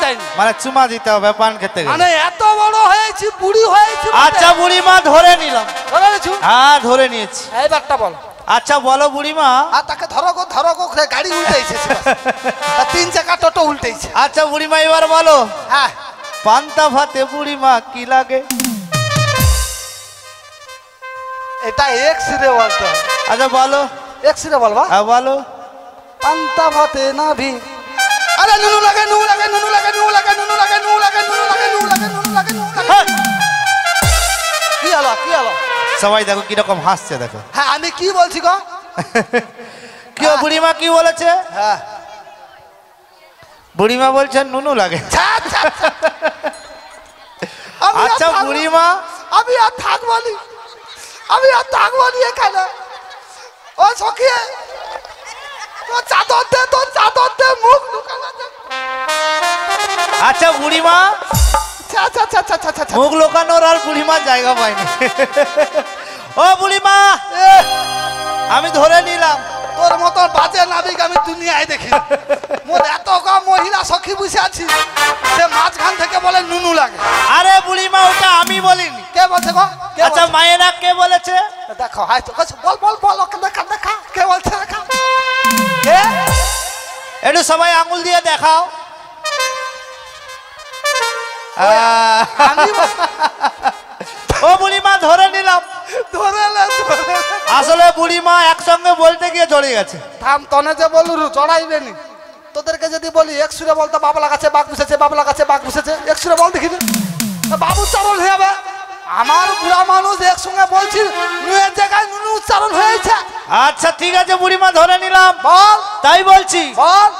যায়নি, মানে চুমা দিতে হবে পান খেতে গেলে। মানে এত বড় হয়েছি, বুড়ি হয়েছি। আচ্ছা বুড়িমা ধরে নিলাম। ধরে নিয়েছো? হ্যাঁ ধরে নিয়েছি। এইবারটা বল। আচ্ছা বলো বুড়িমা। আর তাকে ধরো গো, গাড়ি উল্টেছে, 3 চাকা টোটো উল্টেছে। আচ্ছা বুড়িমা এবার বলো। হ্যাঁ, পান্তা ভাতে বুড়িমা কি লাগে? এটা এক্স রে বলতো। আচ্ছা বলো। এক্স রে বলবা? হ্যাঁ বলো। পান্তা ভাতে নাভি। আরে নুনু লাগে, নুনু লাগে, নুনু লাগে, নুনু লাগে, নুনু লাগে, নুনু লাগে, নুনু লাগে, নুনু লাগে, নুনু লাগে, নুনু লাগে। কি হলো, কি হলো? সবাই দেখো কিরকম হাসছে দেখো। হ্যাঁ আমি কি বলছি গো? কি বুড়িমা কি বলেছে? হ্যাঁ বুড়িমা বলছেন নুনু লাগে। আচ্ছা বুড়িমা আমি আর থাকবো নি, আমি আর থাকবো নি এখানে। ও সখী, তোর চাদর দে, মুখ লুকানো দে। আচ্ছা বুড়িমা মুখ লোকানোর আর বুড়িমার জায়গা পায়নি। ও বুড়িমা আমি ধরে নিলাম। তোর মতো বাজে নাবিক আমি দুনিয়ায় দেখি। মোর এত কম মহিলা সখী বসে আছি, সে মাঝখান থেকে বলে নুনু লাগে। আরে বুড়িমা ওটা আমি বলিনি। কে বলছে গো? আচ্ছা মায়েরা কে বলেছে? দেখো হাই তো বল বল বল, ওকে দেখা দেখা কে বলছে, দেখা কে? একটু সবাই আঙুল দিয়ে দেখাও। ও বুড়িমা ধরে নিলাম। আসলে বুড়িমা একসঙ্গে বলতে গিয়ে জড়িয়ে গেছে। থাম, তনে যে বলু জড়াইবে নি। তোদেরকে যদি বলি একসুরে বলতে বাবলা গাছে বাঘ বসেছে, বাবলা গাছে বাঘ বসেছে, একসুরে বল দেখি বাবু উচ্চারণ হয়ে যাবে। আমার বুড়া মানুষ একসঙ্গে বলছি, নুয়ের জায়গায় নুনু উচ্চারণ হয়েছে। আচ্ছা ঠিক আছে বুড়িমা ধরে নিলাম। বল। তাই বলছি বল।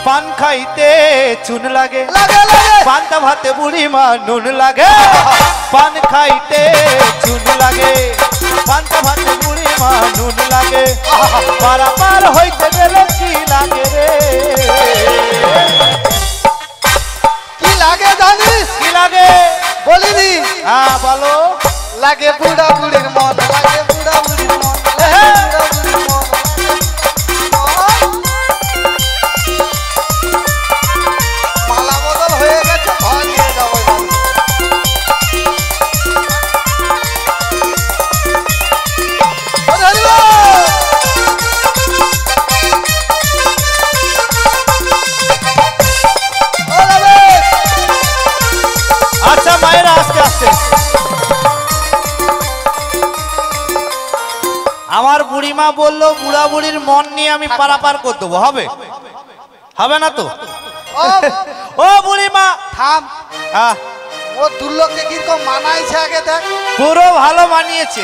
পান খাইতে চুন লাগে, লাগে লাগে। পান্তা ভাতে বুড়িমা নুন লাগে। পান খাইতে চুন লাগে, পান্তা ভাতে বুড়িমা নুন লাগে। পারাপার হইতে গেলে কি লাগে রে? কি লাগে জানিস? কি লাগে বলিনি? হ্যাঁ বলো। লাগে বুড়া বুড়ির মন, লাগে বুড়া বুড়ির মন, লাগে বুড়া বুড়ির মন। মালা বদল হয়ে গেছে, ভাঙিয়ে যাবো। আচ্ছা মায়েরা আস্তে আস্তে। আমার বুড়িমা বললো বুড়া বুড়ির মন নিয়ে আমি পারাপার করে দেবো, হবে? হবে না তো? ও বুড়িমা থাম। হ্যাঁ ও দুর্লোককে কিরকম মানাইছে আগে দেখ। পুরো ভালো মানিয়েছে।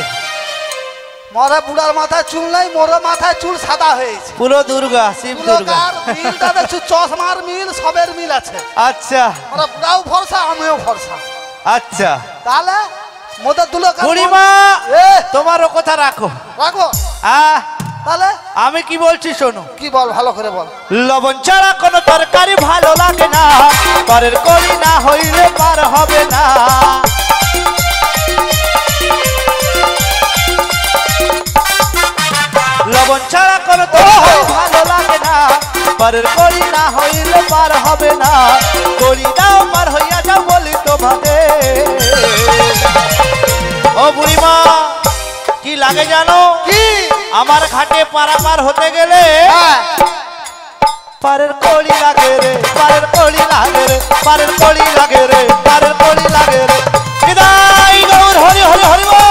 মরে বুড়ার মাথায় চুল নাই, মোর মাথায় চুল সাদা হয়েছে। পুরো দুর্গা, শিব দুর্গা। মিলটা দেখছো, চশমার মিল, সবের মিল আছে। আচ্ছা ওরা বুড়াও ভরসা, আমিও ভরসা। আচ্ছা তাহলে মোদের দুর্লোক বুড়িমা তোমারও কথা রাখো। রাখো। তাহলে আমি কি বলছি শোনো। কি বল, ভালো করে বল। লবণ ছাড়া কোনো তরকারি ভালো লাগে না, পরের করি না হইলে পার হবে না। লবণ ছাড়া কোনো তরকারি ভালো লাগে না, পরের করি না হইলে পার হবে না। করি দাও পার হইয়া যাও বলি তোমাদের। ও বুড়িমা কি লাগে জানো? কি? আমার ঘাটে পারাপার হতে গেলে পারের কড়ি লাগে রে, পারের কড়ি লাগে রে, পারের কড়ি লাগে রে, পারের কড়ি লাগে রে। বিদায় গৌর হরি হরি হরি বল।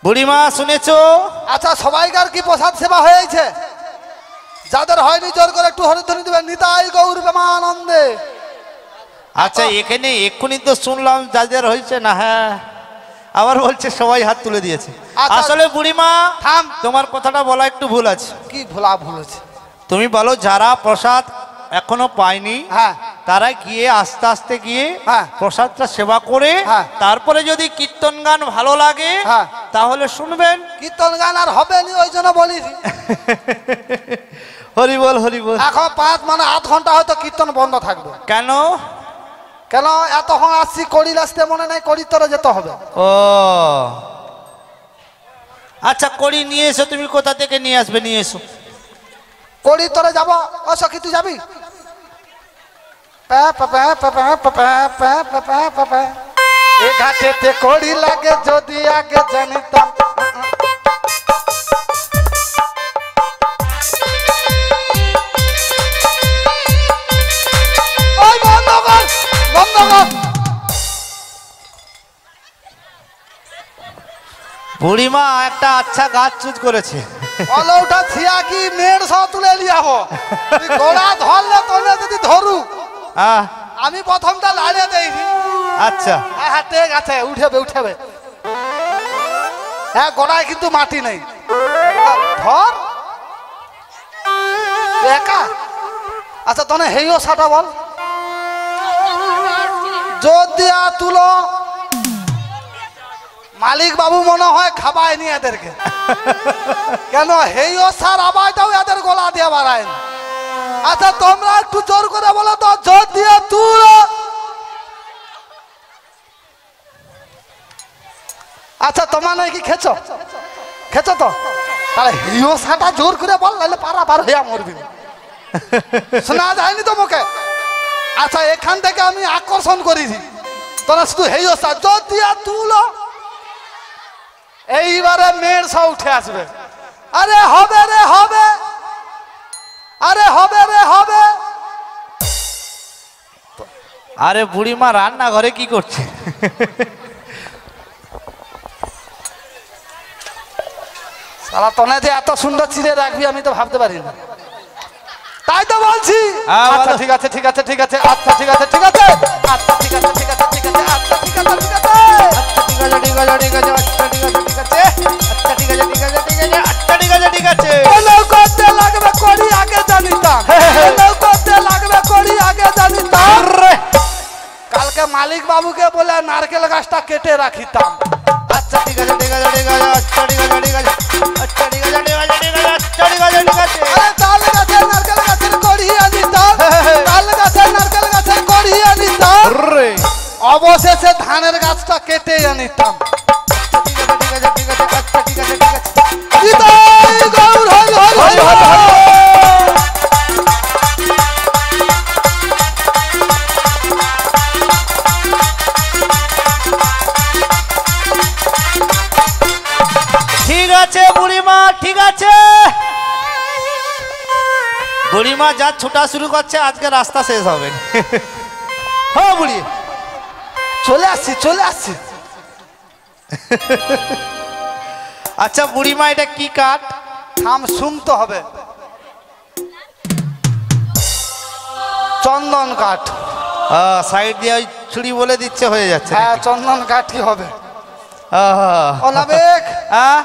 বুড়িমা শুনেছো? আচ্ছা সবাইকার কি প্রসাদ সেবা হয়েছে? যাদের হয়নি জোর করে একটু হরিধ্বনি দিবেন। নিতাই গৌর প্রেমানন্দে। আচ্ছা এখানে এক্ষুনি তো শুনলাম যাদের হয়েছে না। হ্যাঁ আবার বলছে সবাই হাত তুলে দিয়েছে। আসলে বুড়িমা থাম, তোমার কথাটা বলা একটু ভুল আছে। কি ভুল আছে? তুমি বলো যারা প্রসাদ এখনো পায়নি হ্যাঁ তারা গিয়ে আস্তে আস্তে গিয়ে হ্যাঁ। প্রসাদটা সেবা করে হ্যাঁ। তারপরে যদি কীর্তন গান ভালো লাগে হ্যাঁ। তাহলে শুনবেন। কীর্তন গান আর হবে নি, ওই জন্য বলি হরি বল হরি বল। এখন 5 মানে আধ ঘন্টা হয়তো কীর্তন বন্ধ থাকবে। কেন? কেন এতক্ষণ আসছি কড়ি আসতে মনে নাই, কড়ি তোরে যেতে হবে। ও আচ্ছা, কড়ি নিয়ে এসো। তুমি কোথা থেকে নিয়ে আসবে? নিয়ে এসো। কড়ি তোরে যাবো। ও সখী তুই যাবি? এ ঘাটেতে কড়ি লাগে যদি আগে জানিতাম। ওই বন্ধ কর, বন্ধ কর। বুড়িমা একটা আচ্ছা গাছ চুজ করেছে। অলৌটা ছিয়া কি মেয়ের সহ তুলে লিয়াবো। তুই গোড়া ধরলে তোনে যদি ধরু, আহ, আমি প্রথমটা লাড়িয়ে দেইনি। আচ্ছা হ্যাঁ ঠিক আছে, উঠেবে উঠেবে। হ্যাঁ গোড়ায় কিন্তু মাটি নেই। ধর একা। আচ্ছা তোনে হেইও সাটা বল। যদি তুলো মালিক বাবু মনে হয় খাবায় নি এদেরকে। কেন হেইও সার আবাইটাও এদের গলা দিয়ে বাড়ায় না। আচ্ছা তোমরা একটু জোর করে বলো তো, জোর দিয়ে তুলো। আচ্ছা তোমার নাকি খেছো খেছো তো, তাহলে হিও সাটা জোর করে বল, নাহলে পারা পার হইয়া মরবি। শোনা যায়নি তো মুখে? আচ্ছা এখান থেকে আমি আকর্ষণ করেছি, তোরা শুধু হেইও সা জোর দিয়া তুলো। এইবারে মেয়ের সব উঠে আসবে। আরে হবে রে হবে, আরে হবে রে হবে। আরে বুড়িমা রান্নাঘরে কি করছে? সালা তনে যে এত সুন্দর চিড়ে রাখবি আমি তো ভাবতে পারি না। তাই তো বলছি। আচ্ছা ঠিক আছে ঠিক আছে ঠিক আছে, আচ্ছা ঠিক আছে ঠিক আছে, আচ্ছা ঠিক আছে ঠিক আছে ঠিক আছে, আচ্ছা ঠিক আছে ঠিক আছে, আচ্ছা ঠিক আছে ঠিক আছে ঠিক আছে, আচ্ছা ঠিক আছে ঠিক আছে, আচ্ছা ঠিক আছে ঠিক আছে ঠিক আছে, আচ্ছা ঠিক আছে ঠিক আছে। করতে লাগবে করি আগে জানিতাম, করতে লাগবে করি আগে জানিতাম। কালকে মালিক বাবুকে বলে নারকেল গাছটা কেটে রাখিতাম। আচ্ছা ঠিক আছে ঠিক আছে ঠিক আছে, আচ্ছা ঠিক আছে ঠিক আছে, আচ্ছা ঠিক আছে ঠিক আছে ঠিক আছে, আচ্ছা ঠিক আছে ঠিক আছে। আরে তাল গাছে নারকেল গাছের কড়ি আনিতাম, তাল গাছে নারকেল গাছের কড়ি আনিতাম, অবশেষে ধানের গাছটা কেটে আনিতাম। ঠিক আছে ঠিক আছে ঠিক আছে, আচ্ছা ঠিক আছে ঠিক আছে। নিতাই গৌর হরি হরি হরি হরি। ঠিক আছে বুড়িমা ঠিক আছে। বুড়িমা যা ছোটা শুরু করছে আজকে রাস্তা শেষ হবে। হ্যাঁ বুড়ি চলে আসছি চলে আসছি। আচ্ছা বুড়িমা এটা কি কাঠ? থাম শুনতে হবে। চন্দন কাঠ। সাইড দিয়ে ওই ছুরি বলে দিচ্ছে হয়ে যাচ্ছে। হ্যাঁ চন্দন কাঠই হবে। আহা। ও নাবেক আহ,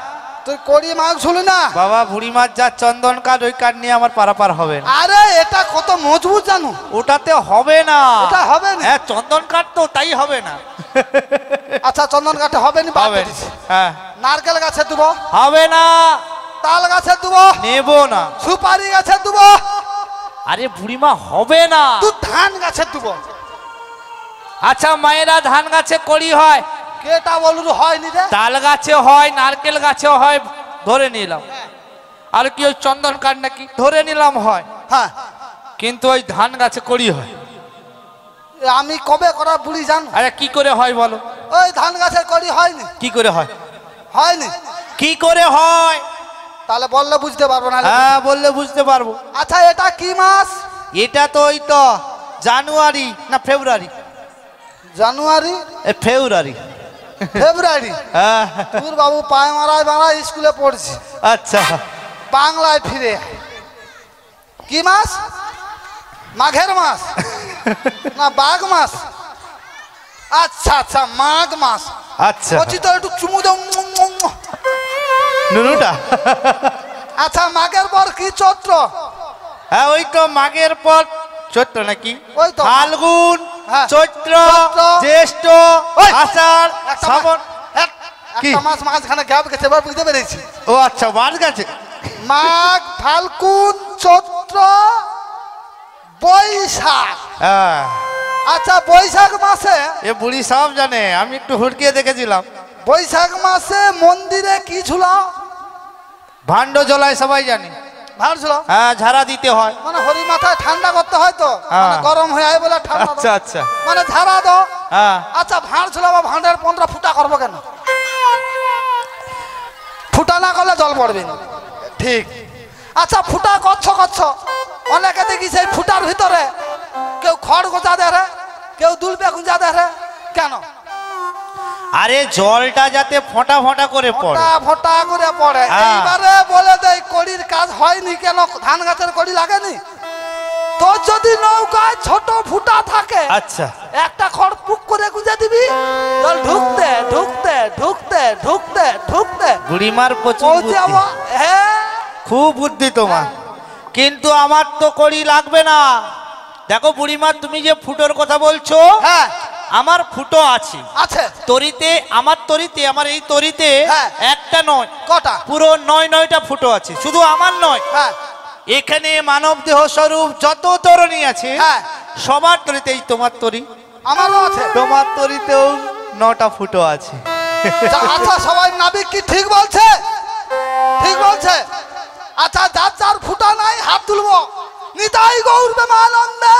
তুই কড়ি মাছ ঝুলি না বাবা বুড়িমার যা চন্দন কাঠ ওই কাঠ নিয়ে আমার পারাপার হবে না। আরে এটা কত মজবুত জানো? ওটাতে হবে না। এটা হবে না। হ্যাঁ চন্দন কাঠ তো তাই হবে না। আচ্ছা চন্দন কাঠে হবে না। হবে না। হ্যাঁ নারকেল গাছে দেব, হবে না। তাল গাছে দেব, নেব না। সুপারি গাছে দেব, আরে বুড়িমা হবে না। তুই ধান গাছে দেব। আচ্ছা মায়েরা ধান গাছে করি হয়, কেটা বলুর হয়নি রে? তাল গাছে হয়, নারকেল গাছে হয়, ধরে নিলাম। আর কি ওই চন্দন কাঠ নাকি ধরে নিলাম হয়, হ্যাঁ কিন্তু ওই ধান গাছে করি হয়। আমি কবে করা বুড়ি জানো? আরে কি করে হয় বলো? ওই ধান গাছের কড়ি হয়নি। কি করে হয়? হয়নি। কি করে হয়? তাহলে বললে বুঝতে পারবো না। হ্যাঁ বললে বুঝতে পারবো। আচ্ছা এটা কি মাস? এটা তো ওই তো জানুয়ারি না ফেব্রুয়ারি? জানুয়ারি ফেব্রুয়ারি। ফেব্রুয়ারি। হ্যাঁ তোর বাবু পায় মারায় মারায় স্কুলে পড়ছি, আচ্ছা বাংলায় ফিরে। কি মাস? মাঘের মাস না বাঘ মাস? আচ্ছা আচ্ছা মাঘ মাস। আচ্ছা বলছি তো একটু চুমু দাও। নুনুটা। আচ্ছা মাঘের পর কি চৈত্র? হ্যাঁ ওই তো মাঘের পর চৈত্র নাকি ওই তো। ফাল্গুন হ্যাঁ। চৈত্র চৈত্র, জ্যৈষ্ঠ ওই, আষাঢ় একটা শ্রাবণ হ্যাঁ, কি? একটা মাস মাঝখানে গ্যাপ গেছে, এবার বুঝতে পেরেছি। ও আচ্ছা বাদ গেছে। মাঘ ফাল্গুন চৈত্র বৈশাখ। হ্যাঁ আচ্ছা বৈশাখ মাসে, এ বুড়ি সব জানে, আমি একটু হুড়কিয়ে দেখেছিলাম। বৈশাখ মাসে মন্দিরে কি ছিল? ভাণ্ড জ্বলায় সবাই জানি। ভাঁড় ছিল, হ্যাঁ ঝাড়া দিতে হয়। মানে হরি মাথায় ঠান্ডা করতে হয় তো, হ্যাঁ। মানে গরম হয়ে যায় বলে ঠান্ডা আচ্ছা দাও। আচ্ছা মানে ঝাড়া দাও। হ্যাঁ আচ্ছা ভাঁড় ছিল, বা ভাঁড়ের 15 ফুটা করবো কেন? ফুটা না করলে জল পড়বে না। ঠিক। আচ্ছা ফুটা করছো, অনেকে দেখি সেই ফুটার ভিতরে কেউ খড় গোজা দেয়, কেউ দুলবে গুঁজা দেয়, কেন? আরে জলটা যাতে ফোঁটা ফোঁটা করে পড়ে। ফোঁটা ফোঁটা করে পড়ে। হ্যাঁ। এইবারে বলে দেয় কড়ির কাজ হয়নি কেন? ধান গাছের কড়ি লাগেনি তো? যদি নৌকায় ছোট ফুটা থাকে, আচ্ছা একটা খড় পুক করে গুঁজে দিবি, জল ঢুকতে ঢুকতে ঢুকতে ঢুকতে ঢুকতে বুড়িমার প্রচুর পৌঁছে বুদ্ধি। যাবো। হ্যাঁ খুব বুদ্ধি তোমার, কিন্তু আমার তো কড়ি লাগবে না। দেখো বুড়িমা, তুমি যে ফুটোর কথা বলছো, হ্যাঁ আমার ফুটো আছে আছে। তরিতে, আমার এই তরিতে হ্যাঁ। একটা নয়, কটা? পুরো 9টা ফুটো আছে। শুধু আমার নয়, হ্যাঁ এখানে মানব দেহ স্বরূপ যত তরণী আছে, হ্যাঁ। সবার তরিতে, এই তোমার তরি, আমারও আছে। তোমার তরিতেও 9টা ফুটো আছে। আচ্ছা সবাই নাবিক কি ঠিক বলছে? ঠিক বলছে। আচ্ছা যার যার ফুটা নাই হাত তুলবো। নিতাই গৌর প্রেমানন্দে।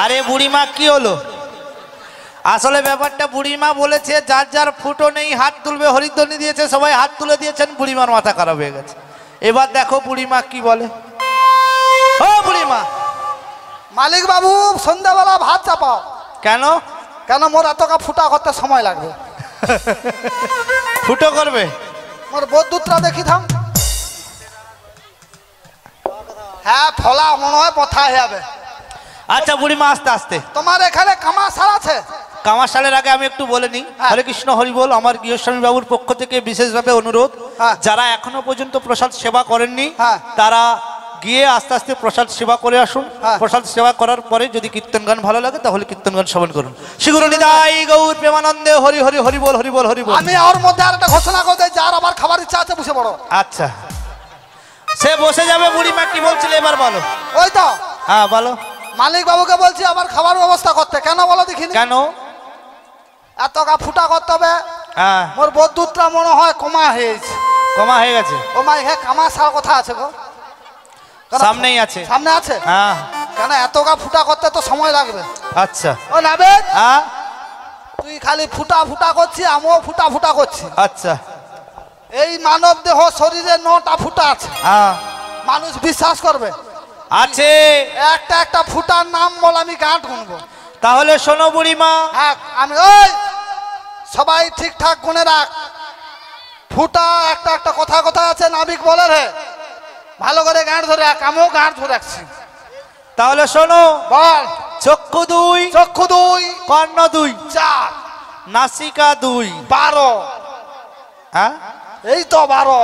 আরে বুড়িমা কি হলো? আসলে ব্যাপারটা বুড়িমা বলেছে যার যার ফুটো নেই হাত তুলবে, হরিধ্বনি দিয়েছে, সবাই হাত তুলে দিয়েছেন, বুড়িমার মাথা খারাপ হয়ে গেছে। এবার দেখো বুড়িমা কি বলে। ও বুড়িমা, মালিক বাবু সন্ধ্যাবেলা ভাত চাপাও। কেন? কেন? মোর এতটা ফুটা করতে সময় লাগবে। ফুটো করবে? মোর বদ্যুৎরা দেখি থাম। হ্যাঁ ফলা মনে হয় পথা যাবে। আচ্ছা বুড়িমা আস্তে আস্তে। তোমার এখানে কামাশাল আছে? কামাশালের আগে আমি একটু বলে নিই। হ্যাঁ। হরে কৃষ্ণ হরি বল। আমার গৃহস্বামী বাবুর পক্ষ থেকে বিশেষভাবে অনুরোধ, হ্যাঁ। যারা এখনো পর্যন্ত প্রসাদ সেবা করেননি, হ্যাঁ। তারা গিয়ে আস্তে আস্তে প্রসাদ সেবা করে আসুন। হ্যাঁ। প্রসাদ সেবা করার পরে যদি কীর্তন গান ভালো লাগে তাহলে কীর্তন গান শ্রবণ করুন। শ্রীগুরু নিতাই গৌর প্রেমানন্দে হরি হরি হরি বল হরি বল হরি বল। আমি ওর মধ্যে আর একটা ঘোষণা করে দেয়, যার আবার খাবার ইচ্ছা আছে বসে পড়ো। আচ্ছা সে বসে যাবে। বুড়িমা কি বলছিলে এবার বলো। ওই তো হ্যাঁ বলো। মালিক বাবুকে বলছি আমার খাবার ব্যবস্থা করতে। কেন বলো দেখিনি? কেন? এতটা ফুটা করতে হবে। হ্যাঁ মোর বদ্যুৎরা মনে হয় কমা হয়েছে। কমা হয়ে গেছে? ও মাই হ্যাঁ কামাশাল কথা আছে গো। কেন? সামনেই আছে। সামনে আছে? হ্যাঁ কেন এতটা ফুটা করতে তো সময় লাগবে। আচ্ছা। ও নাবেদ, হ্যাঁ তুই খালি ফুটা ফুটা করছি, আমিও ফুটা ফুটা করছি। আচ্ছা। এই মানব দেহ শরীরে 9টা ফুটা আছে। হ্যাঁ মানুষ বিশ্বাস করবে? আছে। একটা একটা ফুটার নাম বল, আমি গাঁট গুনবো। তাহলে শোনো বুড়িমা। হ্যাঁ আমি ওই সবাই ঠিকঠাক গুনে রাখ। ফুটা একটা একটা কথা কথা আছে, নাবিক বলে রে ভালো করে গাঁট ধরে রাখ। আমিও গাঁট ধরে রাখছি। তাহলে শোনো। বল। চক্ষু 2, চক্ষু 2, কর্ণ 2, 4, নাসিকা 2। 12। হ্যাঁ এই তো 12।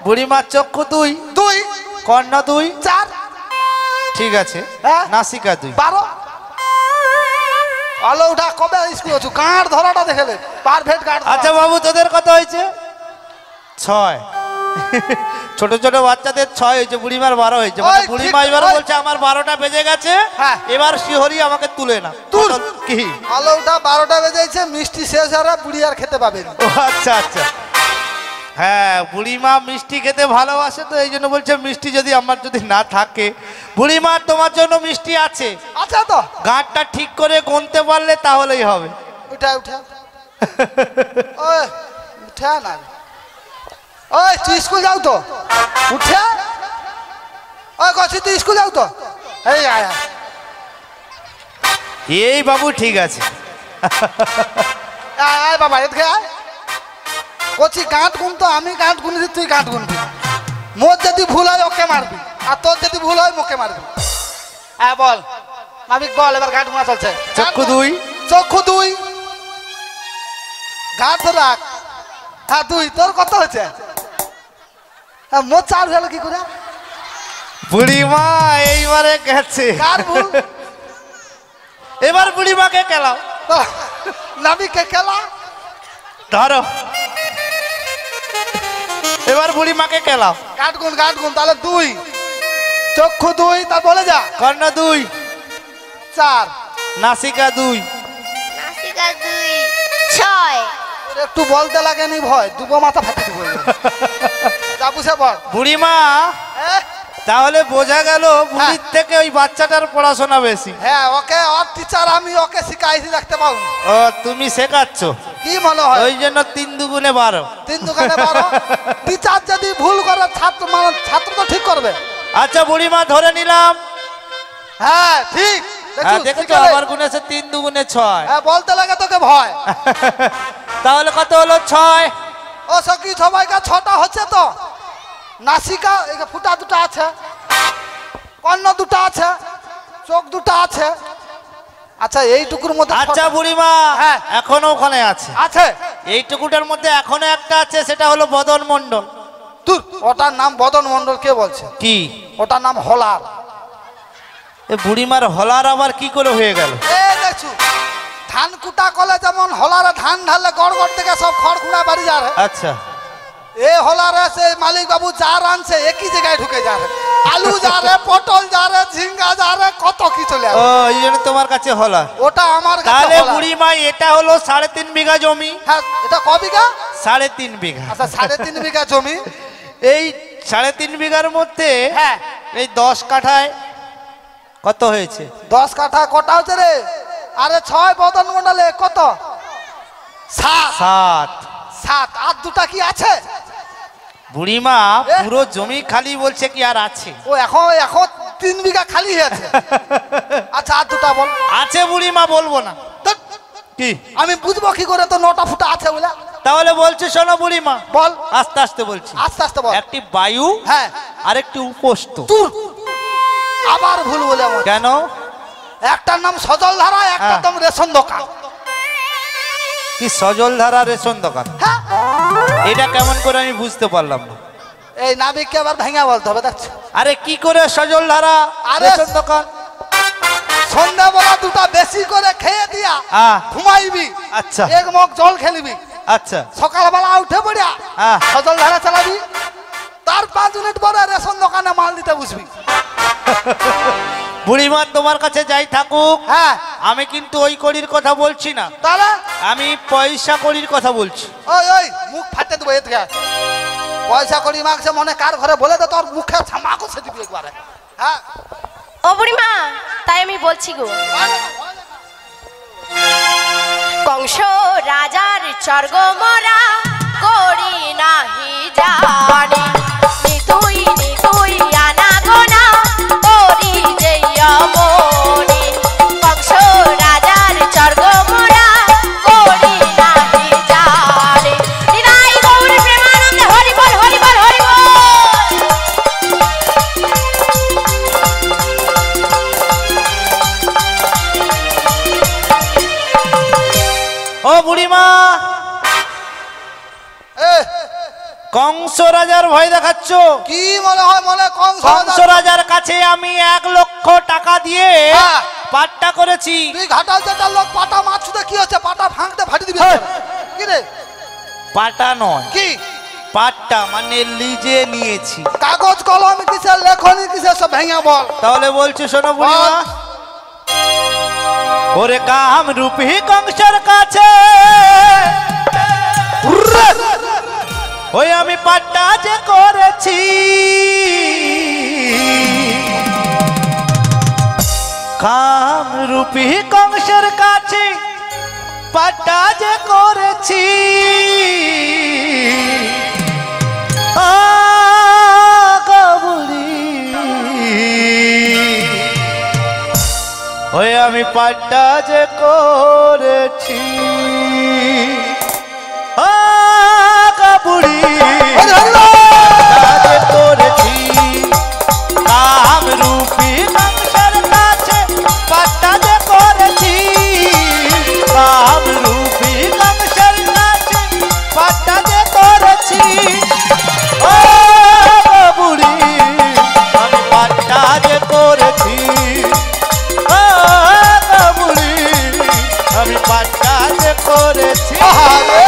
বুড়িমার চক্ষু 2, 2, কর্ণ 2, 4, ঠিক আছে, হ্যাঁ? নাসিকা 2। 12। আলো উঠা কবে স্কুল আছো? গাঁট ধরাটা দেখেলে পারফেক্ট গাঁট। আচ্ছা বাবু, তোদের কত হয়েছে? 6। ছোট ছোট বাচ্চাদের 6 হয়েছে, বুড়িমার 12 হয়েছে। মানে ওই বুড়িমা ঠিক, এবার ওই। বলছে আমার 12টা বেজে গেছে, হ্যাঁ। এবার শিহরি আমাকে তুলে না। তুল। কি? আলো উঠা 12টা বেজেছে, মিষ্টি শেষ হয়ে বুড়ি আর খেতে পাবেন। ও আচ্ছা আচ্ছা। হ্যাঁ বুড়িমা মিষ্টি খেতে ভালোবাসে, তো এই জন্য বলছে মিষ্টি যদি আমার যদি না থাকে। বুড়িমা তোমার জন্য মিষ্টি আছে। আচ্ছা তো গাঁটটা ঠিক করে গুনতে পারলে তাহলেই হবে। উঠা উঠা। ওই উঠা না। ওই তুই স্কুল যাও তো? উঠা। ওই কছি তুই স্কুল যাও তো? এই আয় আয়। এই বাবু ঠিক আছে। আয় আয় বাবা, এদিকে আয়। কছি গাঁট গুন তো, আমি গাঁট গুনেছি, তুই গাঁট গুনবি। মোর যদি ভুল হয় ওকে মারবি, আর তোর যদি ভুল হয় মোকে মারবি। হ্যাঁ বল নাবিক বল, এবার গাঁট গুনা চলছে। চক্ষু 2, চক্ষু 2, গাঁট ধরে রাখ। হ্যাঁ 2। তোর কত হয়েছে? হ্যাঁ মোট 4 হলো কি করে? বুড়িমা এইবারে গেছে। কার ভুল? এবার বুড়িমাকে খেলাও। নাবিকে খেলা। ধরো এবার বুড়িমাকে খেলাও। কাটগুন তাহলে 2 চক্ষু 2 তা বলে যা। কর্ণ 2 4 নাসিকা 2 নাসিকা 2 6 একটু বলতে লাগেনি ভয় দুবো মাথা ফাটিয়ে দিব। যা বুঝে বল। বুড়িমা হ্যাঁ তাহলে বোঝা গেল বুড়ির থেকে ওই বাচ্চাটার পড়াশোনা বেশি। হ্যাঁ ওকে ওর টিচার আমি ওকে শিখাইছি দেখতে পাও। ও তুমি শেখাচ্ছ কি মনে হয়? ওই জন্য 3 দুগুণে 12। 3 দুগুণে 12। টিচার যদি ভুল করে ছাত্র তো ঠিক করবে। আচ্ছা বুড়িমা ধরে নিলাম। হ্যাঁ ঠিক দেখেছো আবার গুনেছে 3 দুগুণে 6। হ্যাঁ বলতে লাগে তোকে ভয়। তাহলে কত হলো? 6। ও সকি সবাইকা 6টা হচ্ছে তো। নাসিকা ফুটা 2টা আছে, কর্ণ 2টা আছে, চোখ 2টা আছে। আচ্ছা এইটুকুর মধ্যে আচ্ছা বুড়িমা হ্যাঁ এখনো ওখানে আছে। আছে এইটুকুটার মধ্যে এখনো একটা আছে, সেটা হলো বদন মণ্ডল। তুই ওটার নাম বদন মণ্ডল কে বলছে? কি? ওটার নাম হলার। এ বুড়িমার হলার আবার কি করে হয়ে গেল? এই দেখছু ধান কুটা কলে যেমন হলারে ধান ঢাললে গড় গড় থেকে সব খড় খুঁড়া বাড়ি যাবে। আচ্ছা এ হলারে সে মালিক বাবু যা রানছে একই জায়গায় ঢুকে যাবে। আলু যা রে, পটল যা রে, ঝিঙ্গা যা রে, কত কি চলে আসে। ও এই জন্য তোমার কাছে হলার। ওটা আমার কাছে তাহলে হলার। বুড়িমা এটা হলো 3.5 বিঘা জমি। হ্যাঁ এটা ক বিঘা? 3.5 বিঘা। আচ্ছা 3.5 বিঘা জমি। এই 3.5 বিঘার মধ্যে হ্যাঁ এই 10 কাঠায় কত হয়েছে? 10 কাঠা কটা হচ্ছে রে? আরে 6 বদন মণ্ডলে কত? 7 7। আর 2টা কি আছে? বুড়িমা পুরো জমি খালি বলছে কি আর আছে? ও এখন 3 বিঘা খালি আছে। আচ্ছা আর 2টা বল। আছে বুড়িমা বলবো না। ধ্যাৎ, কি আমি বুঝবো কি করে তো 9টা ফুটা আছে বলে? তাহলে বলছি শোনো বুড়িমা, বল আস্তে আস্তে বলছি। আস্তে আস্তে বল। একটি বায়ু হ্যাঁ আর একটি উপস্থ। তুই আবার ভুল বলে আমার। কেন? একটার নাম সজল ধারা, একটার নাম রেশন দোকান। কি সজল ধারা রেশন দোকান? হ্যাঁ এটা কেমন করে আমি বুঝতে পারলাম না। এই নাবিককে আবার ভেঙে বলতে হবে দেখছো। আরে কি করে সজল ধারা আরে রেশন দোকান? সন্ধ্যাবেলা 2টা বেশি করে খেয়ে দিয়া ঘুমাইবি। আচ্ছা 1 মগ জল খেলিবি। আচ্ছা সকালবেলা উঠে পড়িয়া সজল ধারা চালাবি। তার 5 মিনিট পরে রেশন দোকানে মাল দিতে বুঝবি। বুড়িমা তোমার কাছে যাই থাকুক, হ্যাঁ আমি কিন্তু ওই কড়ির কথা বলছি না, তাহলে আমি পয়সা কড়ির কথা বলছি। ওই মুখ ফাটে দেবো এর থেকে। পয়সা করি মাগছে মনে কার ঘরে বলে তো তোর মুখে ছামা কষে দিবি একবারে। হ্যাঁ ও বুড়িমা তাই আমি বলছি গো, কংস রাজার স্বর্গ মরা করি নাহি জানি, নিতুই নিতুই আনা গোনা করি যেইয়া মনি, কংস রাজার স্বর্গ মরা করি নাহি জানি। নিতাই গৌর প্রেমানন্দে হরি বল হরি বল হরি বল। ও বুড়িমা, কংস রাজার ভয় দেখাচ্ছ? কি মনে হয় মনে কংস রাজার কাছে আমি 1 লক্ষ টাকা দিয়ে পাট্টা করেছি। তুই ঘাটাল যেটা লোক পাটা মাছুতে কি হচ্ছে? পাটা ভাঙতে ফাটি দিবি কি রে? পাটা নয় কি পাট্টা মানে লিজে নিয়েছি। কাগজ কলম কিসের লেখনি কিসের সব ভেঙে বল। তাহলে বলছি শোনো বুড়িমা, ওরে কাম রূপী কংসের কাছে ওই আমি পাট্টা যে করেছি, কাম রূপী কংসের কাছে পাট্টা যে করেছি, ওই আমি পাট্টা যে করেছি, বুড়ি যে করেছি, কাম রূপী কংসের কাছে পাট্টা যে করেছি, কাম রূপী কংসের কাছে পাট্টা যে করেছি, ও বুড়ি আমি পাট্টা করেছি আহারে!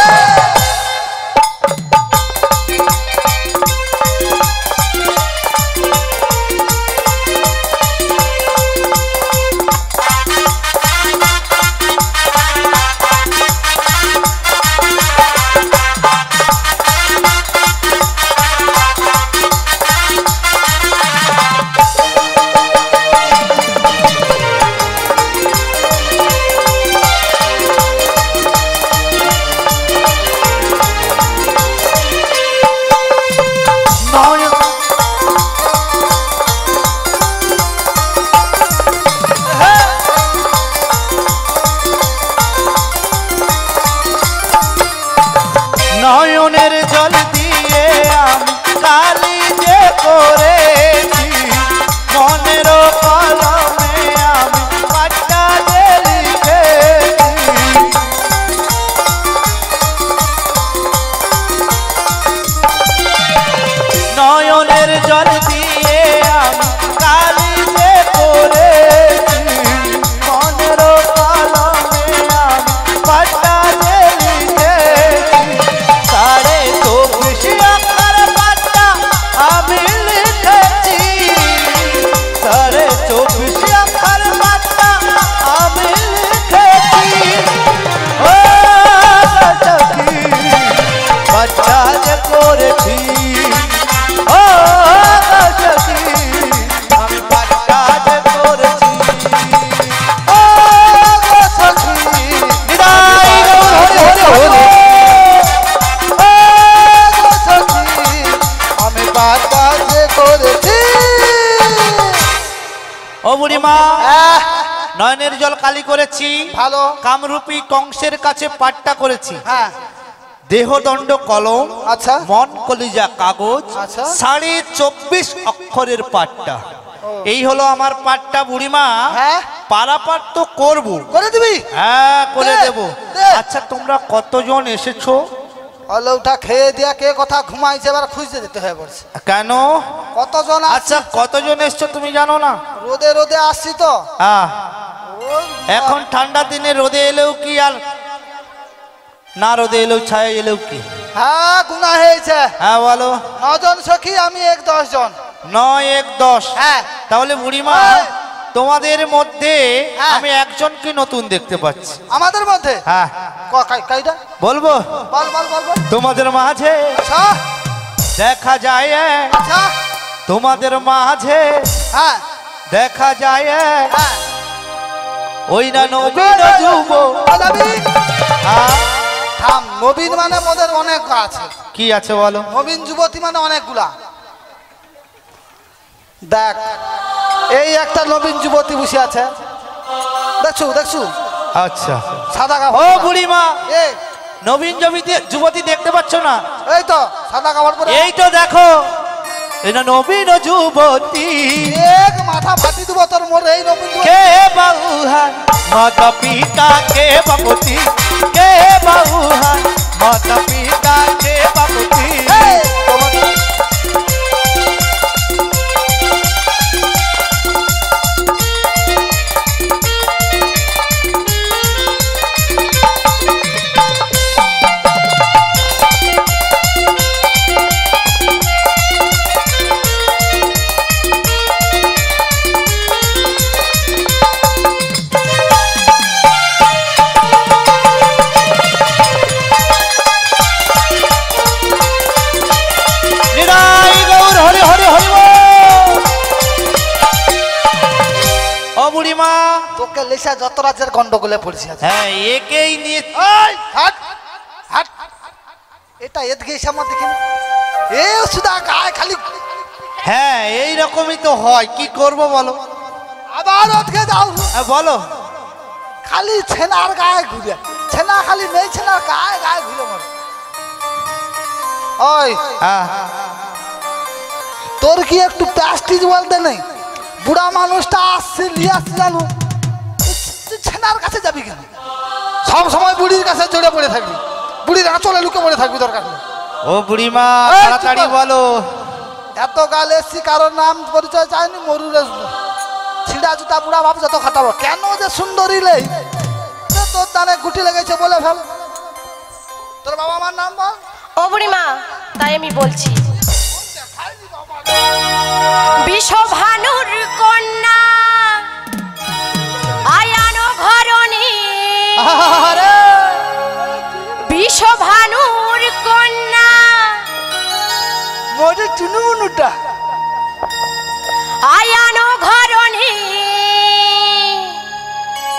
নয়নের জল দিয়ে আমি কালি যে করেছি মনের কলমে আমি পাট্টা যে লিখেছি নয়নের জল দিয়ে আমি কালি যে করেছি মনের কলমে আমি পাট্টা যে লিখেছি সাড়ে 24 আকার পাট্টা আমি লিখেছি সাড়ে 24 আকার পাট্টা আমি লিখেছি ও সখী পাট্টা যে করেছি ও সখী আমি পাট্টা যে করেছি ও গো সখী! বিদায় গৌর হরি হরি হরি ও গো সখী! আমি পাট্টা যে করেছি। ও বুড়িমা আহ, নয়নের জল কালি করেছি ভালো। কামরূপী কংসের কাছে পাট্টা করেছি হ্যাঁ, দেহদণ্ড কলম আচ্ছা। মন কলিজা কাগজ আচ্ছা। 24.5 অক্ষরের পাট্টা এই হলো আমার পাট্টা বুড়িমা হ্যাঁ। পারাপার তো করবো করে দিবি? হ্যাঁ করে দে, দেব দে। আচ্ছা তোমরা কতজন এসেছো অলৌটা খেয়ে দিয়া কে কথা ঘুমাইছে, এবার খুঁজতে যেতে হয়ে পড়ছে। কেন কতজন আচ্ছা কতজন এসছো তুমি জানো না রোদে রোদে আসছি তো। হ্যাঁ ও, এখন ঠান্ডা দিনে রোদে এলেও কি আর না রোদে এলেও ছায়া এলেও কি হ্যাঁ গুনাহ হয়েছে। হ্যাঁ বলো 9 জন সখী, আমি 10 জন। 9 1 10 হ্যাঁ। তাহলে বুড়িমা হ্যাঁ। তোমাদের মধ্যে হ্যাঁ। আমি একজনকে নতুন দেখতে পাচ্ছি আমাদের মধ্যে হ্যাঁ কাইটা বলবো বল বল বল বল। তোমাদের মাঝে আচ্ছা দেখা যায় আচ্ছা। তোমাদের মাঝে হ্যাঁ দেখা যায় হ্যাঁ। ওই না নবীন যুব নবীন? হ্যাঁ, থাম, নবীন মানে মোদের অনেক আছে। কি আছে বলো নবীন যুবতী মানে অনেকগুলা। দেখ, এই একটা নবীন যুবতী বসে আছে, দেখছু দেখছু, আচ্ছা সাদা ও কাপড়। বুড়িমা এই নবীন যুবতী দেখতে পাচ্ছ না এই তো সাদা কাপড় পরে। এই তো দেখো এই না নবীন যুবতী এক মাথা ফাটি দিব তোর মোর এই নবীন যুবতী। কে বাউহান মাতা পিতা কে বাপতি কে বাউহান মাতা পিতা কে বাপতি এই, তোমার- নিরাই গৌর হরি হরি হরি বল। ও বুড়িমা তোকে লেসা যত রাজ্যের গন্ডগোলে পড়ছে আজ। হ্যাঁ একেই নিয়ে এই, হাট হাট, এটা এদিকে এসে আমার দেখি না। এ সুদা গায়ে খালি, হ্যাঁ এই রকমই তো হয় কি করব বলো আবার ওদিকে যাও। হ্যাঁ, বলো খালি ছেনার গায়ে ঘুরে, ছেনা খালি মেয়ে ছেনার গায়ে গায়ে ঘুরে মরে। ওই হ্যাঁ তোর কি একটু প্যাস্টিজ বলতে নেই? বুড়া মানুষটা আসছে নিয়ে আসছে জানো, তুই ছেনার কাছে যাবি কেন? সব সময় বুড়ির কাছে জড়ে পড়ে থাকবি, বুড়ির আঁচলে লুকে পড়ে থাকবি দরকার নেই। ও বুড়িমা এই, চুপ তাড়াতাড়ি কর। বলো এত গাল এসছি, কারোর নাম পরিচয় চাইনি, মরুরে ছিঁড়া জুতা বুড়া ভাব যত খাটাবো। কেন যে সুন্দরী লেই, তোর দানে গুটি লেগেছে বলে ফেল। নাম বল। ও বুড়িমা তাই আমি বলছি বিশ্বভানুর কন্যা আয়ানো ঘরণী আরে বিশ্বভানুর কন্যা মোটে চুনুনুটা আয়ানো ঘরণী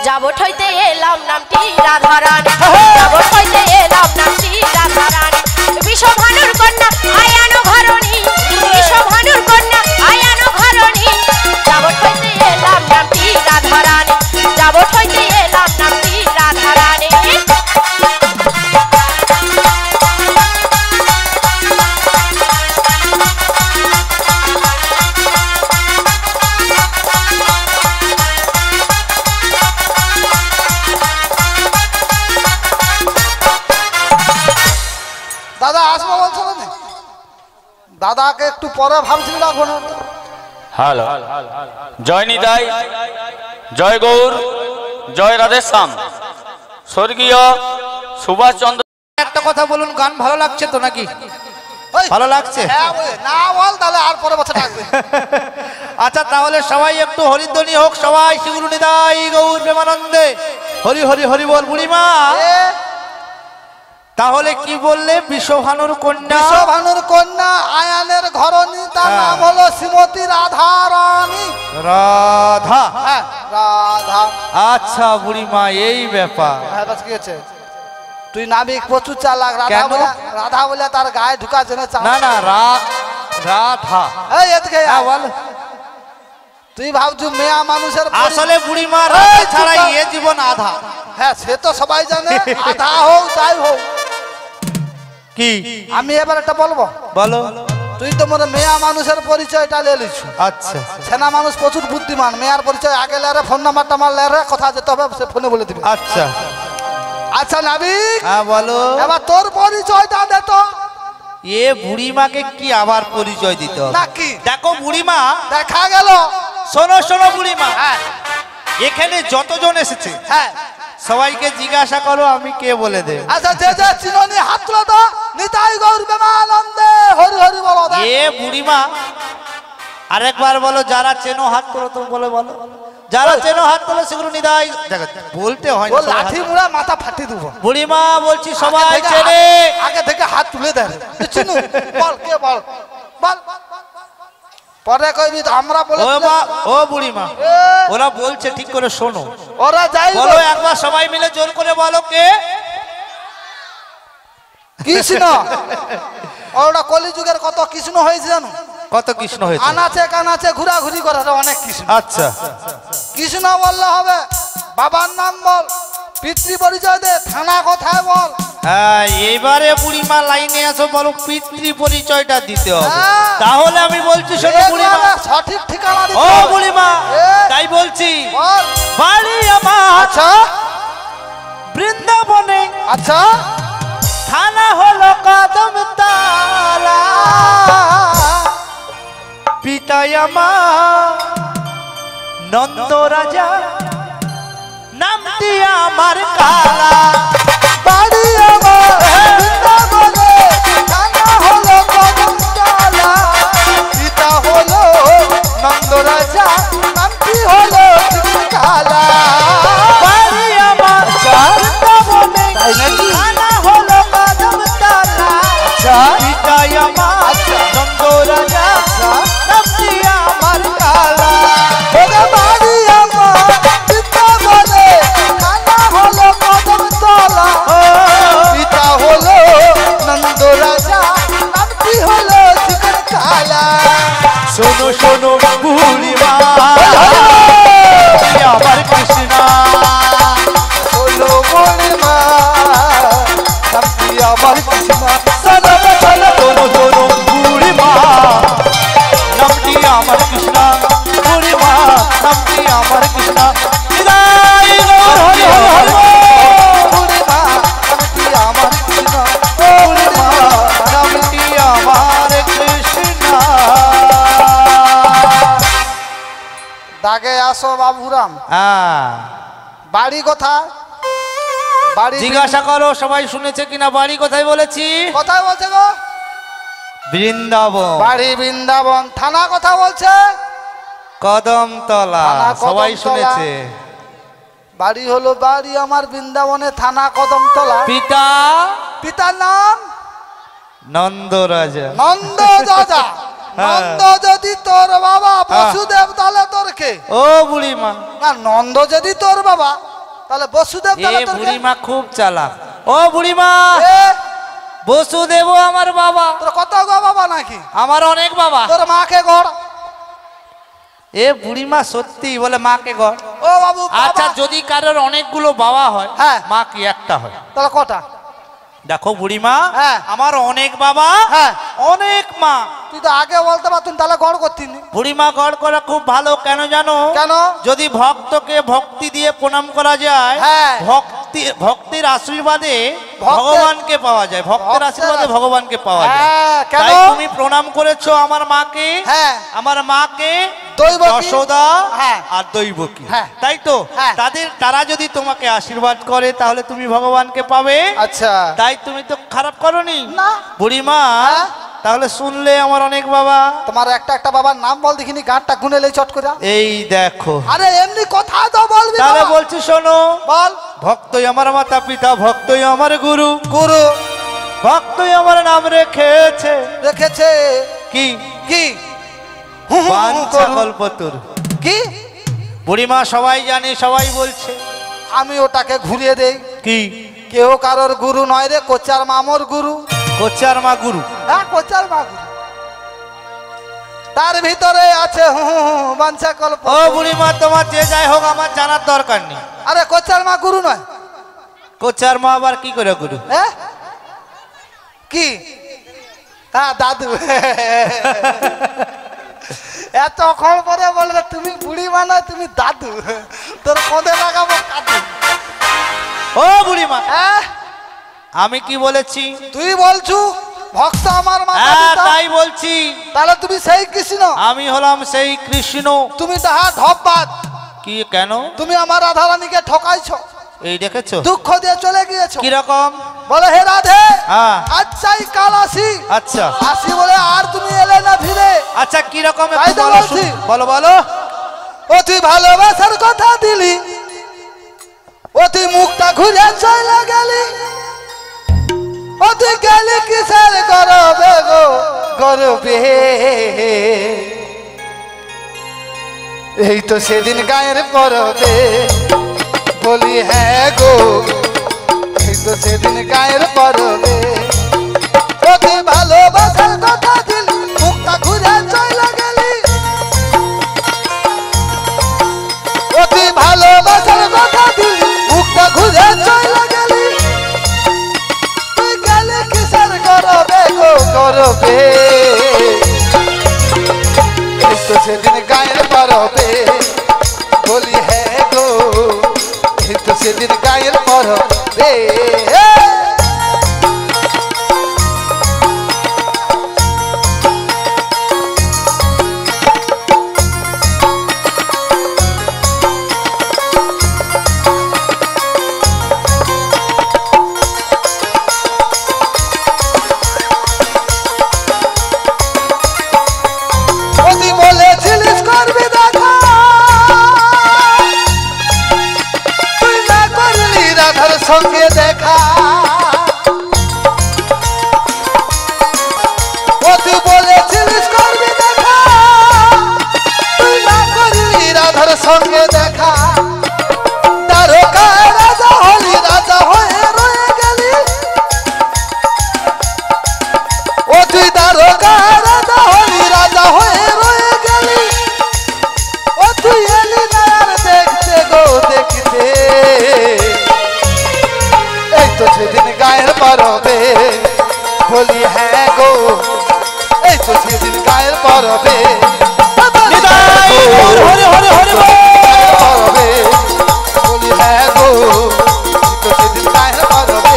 যাবট হইতে এলাম নামটি রাধারানী যাবট হইতে এলাম নামটি রাধারানী বিশ্বভানুর কন্যা আয়ানো ঘরণী বিশ্বভানুর কন্যা আয়ানো ঘরণী যাবট হইতে এলাম নামটি রাধারানী যাবট হইতে এলাম নামটি রাধারানী দাদা আসবো বলছিল না দাদাকে একটু পরে ভাবছিল রাখবো না হ্যালো জয় নিতাই জয় গৌর জয় রাধেশ্যাম স্বর্গীয় সুভাষচন্দ্র একটা কথা বলুন, গান ভালো লাগছে তো নাকি? ওই, ভালো লাগছে? হ্যাঁ, ওই, না বল তাহলে আর পরে বছর থাকবে আচ্ছা তাহলে সবাই একটু হরিধ্বনি হোক, সবাই শিগুরু নিতাই গৌর প্রেমানন্দে হরি হরি হরি বল। বুড়িমা তাহলে কি বললে? বিশ্বভানুর কন্যা বিশ্বভানুর কন্যা আয়ানের ঘরণী, তার হ্যাঁ। নাম হলো শ্রীমতী রাধারানী। রাধা। হ্যাঁ রাধা। আচ্ছা বুড়িমা এই ব্যাপার। হ্যাঁ বাস কি আছে? তুই নাবিক প্রচুর চালাক। রাধা কেন? বলে, রাধা বলে তার গায়ে ঢুকা জেনে চা না না রাধা। এই এদিকে আয়। হ্যাঁ বল। তুই ভাবছু মেয়া মানুষের পরি- আসলে বুড়িমা এই, রাধা চুপ ছাড়া কর। এ জীবন আধা। হ্যাঁ সে তো সবাই জানে, আধা হোক যাই হোক। কি আমি এবার একটা বলবো, বলো? তুই তো মনে মেয়া মানুষের পরিচয়টা লে লিছু। আচ্ছা সেনা মানুষ প্রচুর বুদ্ধিমান, মেয়ার পরিচয় আগে লেরে, ফোন নাম্বারটা আমার লেরে, কথা যেতে হবে সে ফোনে বলে দিবে। আচ্ছা আচ্ছা নাবিক, হ্যাঁ বলো। এবার তোর পরিচয়টা দে তো। এ বুড়িমাকে কি আবার পরিচয় দিতে হবে? নাকি দেখো বুড়িমা, দেখা গেল। শোনো শোনো বুড়িমা, হ্যাঁ এখানে যতজন এসেছে হ্যাঁ। সবাইকে জিজ্ঞাসা করো আমি কে বলে দেব। আচ্ছা যে যে চিননি হাত তুলো তো। নিতাই গৌর প্রেমানন্দে হরি হরি বলো। এ বুড়িমা আরেকবার বলো, যারা চেনো হাত তোলো, তো বলে বলো যারা চেনো হাত তোলো সেগুলো নিদাই। দেখো বলতে হয় ও না, সবাই লাঠি হাত- মুড়া মাথা ফাটিয়ে দেবো। বুড়িমা বলছি সবাই আগে থেকে চেনে। হাত- আগে থেকে হাত তুলে দেয়। তুই চিনু বল কে বল বল। পরে কইবি তো আমরা বলে ও মা, ও বুড়িমা এ, ওরা বলছে ঠিক করে শোনো। ওরা যাই বলো একবার সবাই মিলে জোর করে বলো কে। কৃষ্ণ। ওটা কলিযুগের কত কৃষ্ণ হয়েছে জানো? কত কৃষ্ণ হয়েছে? আনাচে কানাচে ঘোরাঘুরি করে অনেক কৃষ্ণ। আচ্ছা কৃষ্ণ বললে হবে? বাবার নাম বল, পিতৃ পরিচয় দে, থানা কোথায় বল। হ্যাঁ এইবারে বুড়িমা লাইনে আসো, বলো পিতৃ পরিচয়টা দিতে হবে। হ্যাঁ। তাহলে আমি বলছি শোনো বুড়িমা। এবারে সঠিক ঠিকানা দিতে ও হবে। বুড়িমা এ, তাই বলছি, বল। বাড়ি আমার আচ্ছা বৃন্দাবনে, আচ্ছা থানা হলো কদমতলা, পিতা আমার নন্দ রাজা, নামটি আমার কালা। বাড়ি আমার বৃন্দাবনে, থানা হলো কদমতলা, পিতা হলো নন্দ রাজা, নামটি হলো কালা। বাড়ি আমার বৃন্দাবনে, তাই নাকি? থানা হলো কদমতলা, আচ্ছা পিতা আমার আচ্ছা। নন্দ রাজা, নামটি আমার কালা। ওরে বাড়ি আমার বৃন্দাবনে, থানা হলো কদমতলা, পিতা হলো নন্দ রাজা, নামটি হলো চিকন কালা। শোনো শোনো বুড়িমা, আমার কৃষ্ণা, হলো বড়মা, নামটি আমার কৃষ্ণ। শোনো শোনো শোনো বুড়িমা, নামটি আমার কৃষ্ণা, বুড়িমা নামটি আমার কৃষ্ণা। নিতাই গৌর হরি হরি হরি বল। বড়মা, নামটি আমার কৃষ্ণ। বুড়িমা নামটি আমার কৃষ্ণা। দাগে আসো বাবুরাম। হ্যাঁ বাড়ি কোথায়? বাড়ি জিজ্ঞাসা করো সবাই শুনেছে কিনা বাড়ি কোথায় বলেছি? কোথায় বলছে গো? বৃন্দাবন। বাড়ি বৃন্দাবন। থানা কথা বলছে? কদমতলা। থানা সবাই কদমতলা। শুনেছে। বাড়ি হলো বাড়ি আমার বৃন্দাবনে, থানা কদমতলা। পিতা? পিতার নাম নন্দ রাজা। নন্দ রাজা। নন্দ যদি তোর বাবা, বসুদেব তাহলে তোর কে? ও বুড়িমা। না, নন্দ যদি তোর বাবা তাহলে বসুদেব এ তাহলে তোর কে? বুড়িমা খুব চালাক। ও বুড়িমা, এ, বসুদেব আমার বাবা। তোর কত গো বাবা নাকি? আমার অনেক বাবা। তোর মাকে গড়। এ বুড়িমা সত্যি বলে মাকে গড়। ও বাবু বাবা। আচ্ছা, যদি কারোর অনেকগুলো বাবা হয়, হ্যাঁ। মা কি একটা হয়? তাহলে কটা? দেখো বুড়িমা, হ্যাঁ। আমার অনেক বাবা, হ্যাঁ। অনেক মা। তুই তো আগে বলতে পারতুন, তাহলে গড় করতিনি। বুড়িমা গড় করা খুব ভালো, কেন জানো? কেন? যদি ভক্তকে ভক্তি দিয়ে প্রণাম করা যায়, হ্যাঁ। ভক্তির আশীর্বাদে ভক্তের- ভগবানকে পাওয়া যায়। ভক্তের ভক্তের- আশীর্বাদে ভগবানকে পাওয়া যায়। হ্যাঁ, কেন? তাই তুমি প্রণাম করেছো আমার মাকে। হ্যাঁ। আমার মাকে দৈবকী। যশোদা হ্যাঁ। আর দৈবকী। হ্যাঁ। তাই তো? হ্যাঁ। তারা যদি তোমাকে আশীর্বাদ করে তাহলে তুমি ভগবানকে পাবে। আচ্ছা। তাই তুমি তো খারাপ করনি না। বুড়িমা। হ্যাঁ। তাহলে শুনলে আমার অনেক বাবা। তোমার একটা একটা বাবার নাম বল দেখিনি, গাঁটটা গুনে লে চট করে। এই দেখো। আরে এমনি কথা তো বলবি তাহলে বাবা। বলছি শোনো। বল। ভক্তই আমার মাতা পিতা, ভক্তই আমার গুরু, গুরু ভক্তই আমার নাম রেখেছে। রেখেছে কি? কি? হু হু হু বাঞ্ছা করু। কল্পতরু। কি? বুড়িমা সবাই জানে, সবাই বলছে। আমি ওটাকে ঘুরিয়ে দেই। কি? কেউ কারোর গুরু নয় রে, কোচার মামর গুরু। কোচার মা গুরু। হ্যাঁ, কোচার মা গুরু। তার ভিতরে আছে হু হু হু বাঞ্ছা কল্প। ও বুড়িমা, তোমার যে যাই হোক আমার জানার দরকার নেই। আরে কোচার মা গুরু নয়? কোচার মা আবার কি করে গুরু? হ্যাঁ, কি? হ্যাঁ, দাদু। এতক্ষণ পরে বলবে তুমি বুড়ি মানে তুমি দাদু, তোর পদে লাগাবো কাদু। ও বুড়িমা, হ্যাঁ, আমি কি বলেছি? তুই বলছু ভক্ত আমার মাতা হ্যাঁ, পিতা। তাই বলছি। তাহলে তুমি সেই কৃষ্ণ। আমি হলাম সেই কৃষ্ণ। তুমি তাহা ঢপবাদ। কি? কেন? তুমি আমার রাধারানীকে ঠকাইছো, এই দেখেছো দুঃখ দিয়ে চলে গিয়েছো। কিরকম? বলে হে রাধে, হ্যাঁ। আচ্ছাই কাল আসি। আচ্ছা আসি বলে আর তুমি এলে না ফিরে। আচ্ছা, কিরকম তাই তো বলছি। বলো বলো। ও তুই ভালোবাসার কথা দিলি, ও তুই মুখটা ঘুরে চলে গেলি, ও তুই গেলি কিসের গরবে গো গরবে। এই তো সেদিন গায়ের পরবে, বলি হ্যাঁ গো, এই তো সেদিন গায়ের পরবে। ও তুই ভালোবাসার কথা দিলি, মুখটা ঘুরে চলে গেলি, ও তুই ভালোবাসার কথা দিলি, মুখটা ঘুরে চলে গেলি, তুই গেলে কিসের গরবে গো গরবে। এই তো সেদিন গায়ের পরবে, বলি হ্যাঁ গো, এই তো সেদিন গায়ের পরবে। তুই বলেছিলিস করবি দেখা, তুই না করলি রাধার সঙ্গে দেখা। ও তুই বলেছিলিস করবি দেখা, তুই না করলি রাধার সঙ্গে দেখা। দ্বারকা রাজা হলি, রাজা হয়ে রয়ে গেলি, ও তুই দ্বারকা রাজা হলি, রাজা হয়ে রয়ে গেলি, ও তুই এলি না আর দেখতে গো দেখতে। এই তো সেদিন গায়ের পরবে, বলি হ্যাঁ গো, এই তো সেদিন গায়ের পরবে। হরে হরে হরে পরবে, বলি হ্যাঁ গো, এই তো সেদিন গায়ের পরবে,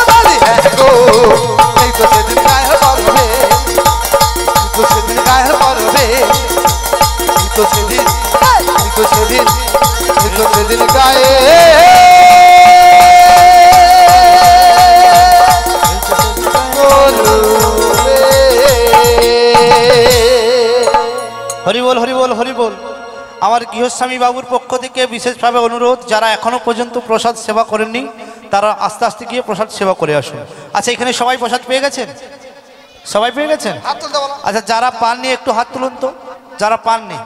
বলি হ্যাঁ গো, এই তো সেদিন গায়ের পরবে, এই তো সেদিন গায়ের পরবে, এই তো সেদিন, এই তো সেদিন, এই তো সেদিন গায়ে আমার গৃহস্বামী বাবুর পক্ষ থেকে বিশেষভাবে অনুরোধ, যারা এখনো পর্যন্ত প্রসাদ সেবা করেননি তারা আস্তে আস্তে গিয়ে প্রসাদ সেবা করে আসুন। আচ্ছা, এখানে সবাই প্রসাদ পেয়ে গেছেন? সবাই পেয়ে গেছেন? হাত তুলতে বলো। আচ্ছা, যারা পাননি একটু হাত তুলুন তো, যারা পাননি।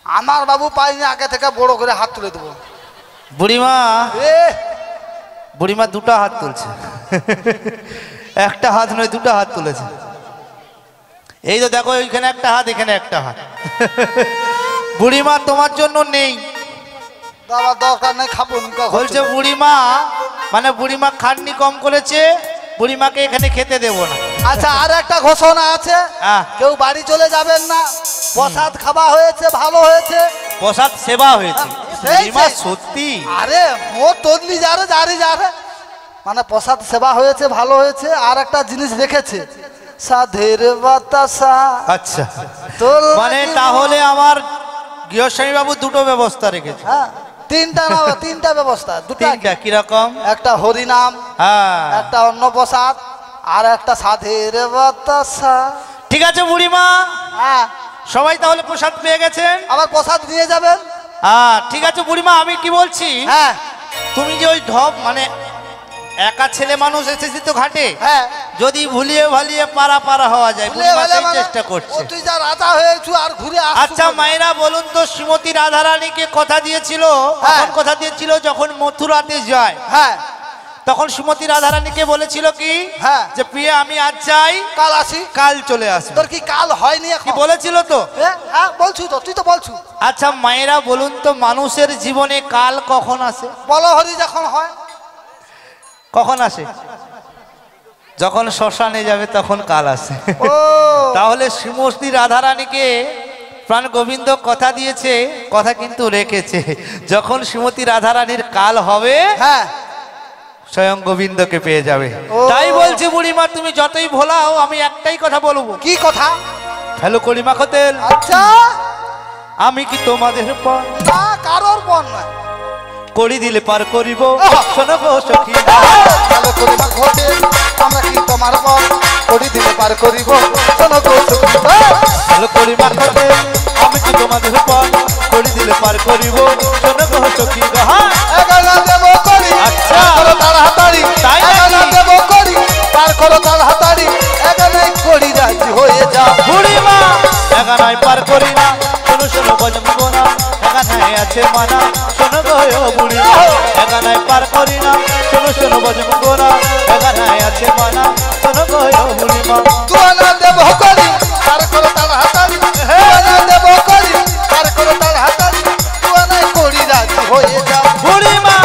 আমার বাবু পাইনি, আগে থেকে বড় করে হাত তুলে দেবো। বুড়িমা, এ বুড়িমা দুটো হাত তুলছে, একটা হাত নয় দুটো হাত তুলেছে। এই তো দেখো, ওইখানে একটা হাত, এখানে একটা হাত। বুড়িমা তোমার জন্য নেই, বাবা দরকার নেই, খাবো নি কখন। বলছে বুড়িমা, মানে বুড়িমা খাটনি কম করেছে, বুড়িমাকে এখানে খেতে দেবো না। আচ্ছা, আর একটা ঘোষণা আছে, হ্যাঁ। কেউ বাড়ি চলে যাবেন না, প্রসাদ খাওয়া হয়েছে, ভালো হয়েছে। প্রসাদ সেবা হয়েছে। সেই বুড়িমা সেই। সত্যি? আরে ও তদলি যারে যারে যারে, মানে প্রসাদ সেবা হয়েছে, ভালো হয়েছে। আর একটা জিনিস রেখেছে, সাধের বাতাসা। আচ্ছা, তোর মানে তাহলে আমার গৃহস্বামী বাবু দুটো ব্যবস্থা রেখেছে। হ্যাঁ, তিনটা না, তিনটা ব্যবস্থা, দুটা। তিনটা কিরকম? একটা হরিনাম, হ্যাঁ, একটা অন্ন প্রসাদ, আর একটা সাধের বাতাসা। ঠিক আছে বুড়িমা, হ্যাঁ, সবাই তাহলে প্রসাদ পেয়ে গেছেন। আবার প্রসাদ নিয়ে যাবেন। হ্যাঁ ঠিক আছে বুড়িমা, আমি কি বলছি, হ্যাঁ তুমি যে ওই ঢপ মানে একা ছেলে মানুষ এসেছি তো ঘাটে, হ্যাঁ, যদি ভুলিয়ে ভালিয়ে পারা পারা হওয়া যায়, ভুলে বুড়িমা গেলে সেই মানে চেষ্টা করছে। ও তুই যা রাজা হয়েছু আর ঘুরে আসছু। আচ্ছা মায়েরা বলুন তো, শ্রীমতী রাধারানীকে কথা দিয়েছিল, হ্যাঁ। কখন কথা দিয়েছিল? যখন মথুরাতে যায়, হ্যাঁ তখন শ্রীমতী রাধারানীকে বলেছিল কি, হ্যাঁ। যে প্রিয়া আমি আজ যাই, কাল আসি। কাল চলে আসবে। তোর কি কাল হয়নি কি এখন? বলেছিল তো? হ্যাঁ বলছু তো, তুই তো বলছু। আচ্ছা মায়েরা বলুন তো, মানুষের জীবনে কাল কখন আসে? বলো হরি যখন হয়। কখন আসে? যখন শ্মশানে যাবে তখন কাল আসে। ও তাহলে শ্রীমতী রাধারানীকে প্রাণ গোবিন্দ কথা দিয়েছে, কথা কিন্তু রেখেছে। যখন শ্রীমতী রাধারানীর কাল হবে, হ্যাঁ, স্বয়ং গোবিন্দকে পেয়ে যাবে। ও। তাই বলছি বুড়িমা, তুমি যতই ভোলাও, আমি একটাই কথা বলবো, কি কথা? হ্যালো করিমা খতেল, আচ্ছা, আমি কি তোমাদের পর না কারোর পণ নয়। করি দিলে পার করিব, আহা। শোনো গো সখী। ভালো করিবা ঘটে, আমরা কি তোমার পণ করি দিলে পার করিব, শোনো গো সখী। হ্যালো করিমা খতেল, আমি কি তোমাদের পর করি দিলে পার করিব, শোনো গো সখী। এগানা দেব করি, আচ্ছা। পার করো তার হাতাড়ি। তাই নাকি? এগানা দেব করি, পার করো তার হাতাড়ি। এগানাই করি রাজি হয়ে যা। বুড়িমা এগানায় পার করি না, শোনো শোনো ভজন গোনা, এগানায় আছে মানা, শোনো গো বুড়িমা। এগানায় পার করি না, শোনো শোনো ভজন গোনা, এগানায় আছে মানা, শোনো গো বুড়িমা। তুয়ানা দেব করি, পার করো তার হাতাড়ি। তুয়ানা দেব করি, পার করো তার হাতাড়ি। তুয়ানাই করি রাজি হয়ে যা। বুড়িমা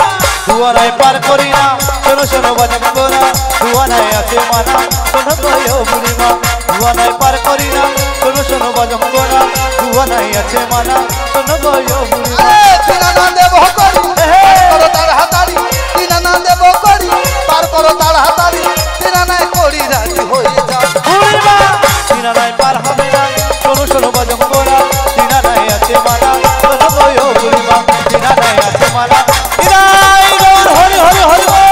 দুয়ারায় পার করি না, শোনো শোনো ভজন গোনা, দুয়ারায় আছে মানা, শোনো গো বুড়িমা। দুয়ারায় পার করি না, শোনো শোনো ভজন গোনা, দুয়ারায় আছে মানা, শোনো গো বুড়িমা। তিনানা দেব করি, পার করো তার হাতাড়ি। তিনানা দেব করি, পার করো তার হাতাড়ি। তিনানাই করি রাজি হয়ে যা। বুড়িমা তিনারায় পার হবে না, শোনো শোনো ভজন গোনা, তিনারায় আছে মানা, শোনো গো বুড়িমা। তিনারায় আছে মানা, তিনারায় গৌর হরি হরি হরি বল।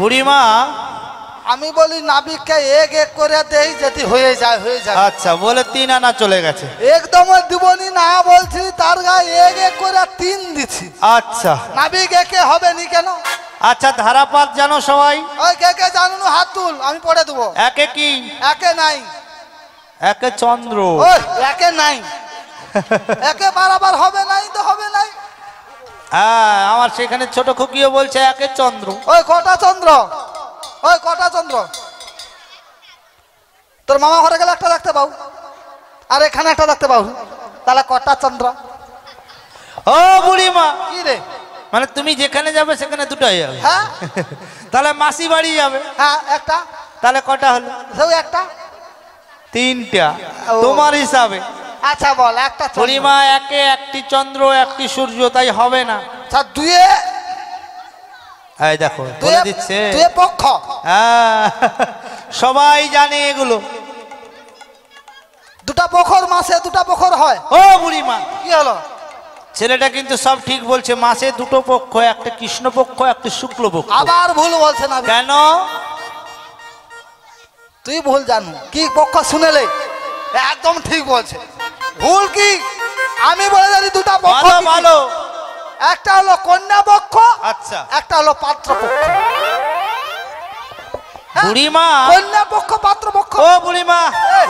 বুড়িমা আমি বলি নাবিককে এক এক করে দেই, যদি হয়ে যায় হয়ে যায়। আচ্ছা বলে 3 আনা চলে গেছে। একদম দিবনি না বলছি, তার গায়ে এক এক করে 3 দিছি। আচ্ছা নাবিক একে হবে নি কেন? আচ্ছা ধারাপাত জানো সবাই? ওই কে কে জানুন হাত তুল, আমি পড়ে দেবো। একে কি? একে নাই। একে চন্দ্র। ওই একে নাই, একে বারবার হবে নাই তো হবে নাই। হ্যাঁ আমার সেখানে ছোট খুকিও বলছে একে চন্দ্র। ওই কটা চন্দ্র, ওই কটা চন্দ্র? তোর মামা ঘরে গেলে একটা দেখতে পাও, আর এখানে একটা দেখতে পাও, তাহলে কটা চন্দ্র? ও বুড়িমা, কি রে? মানে তুমি যেখানে যাবে সেখানে দুটাই যাবে? হ্যাঁ তাহলে মাসি বাড়ি যাবে, হ্যাঁ একটা, তাহলে কটা হলো? সেও একটা। 3টা ও। তোমার হিসাবে। আচ্ছা বল একটা চন্দ্র। বুড়িমা একে একটি চন্দ্র একটি সূর্য, তাই হবে না। আচ্ছা দুয়ে, এই দেখো বলে দিচ্ছে। দুয়ে পক্ষ। হ্যাঁ সবাই জানে এগুলো। দুটা পোখর মাসে দুটা পোখর হয়। ও বুড়িমা, কি হলো? ছেলেটা কিন্তু সব ঠিক বলছে, মাসে দুটো পক্ষ, একটা কৃষ্ণ পক্ষ একটা শুক্ল পক্ষ। আবার ভুল বলছে না। কেন? তুই ভুল জানু কি পক্ষ শুনেলে একদম ঠিক বলছে। ভুল কি? আমি বলে জানি দুটা পক্ষ। ভালো ভালো। একটা হলো কন্যা পক্ষ, আচ্ছা। একটা হলো পাত্র পক্ষ। বুড়িমা, কন্যা পক্ষ পাত্র পক্ষ। ও বুড়িমা,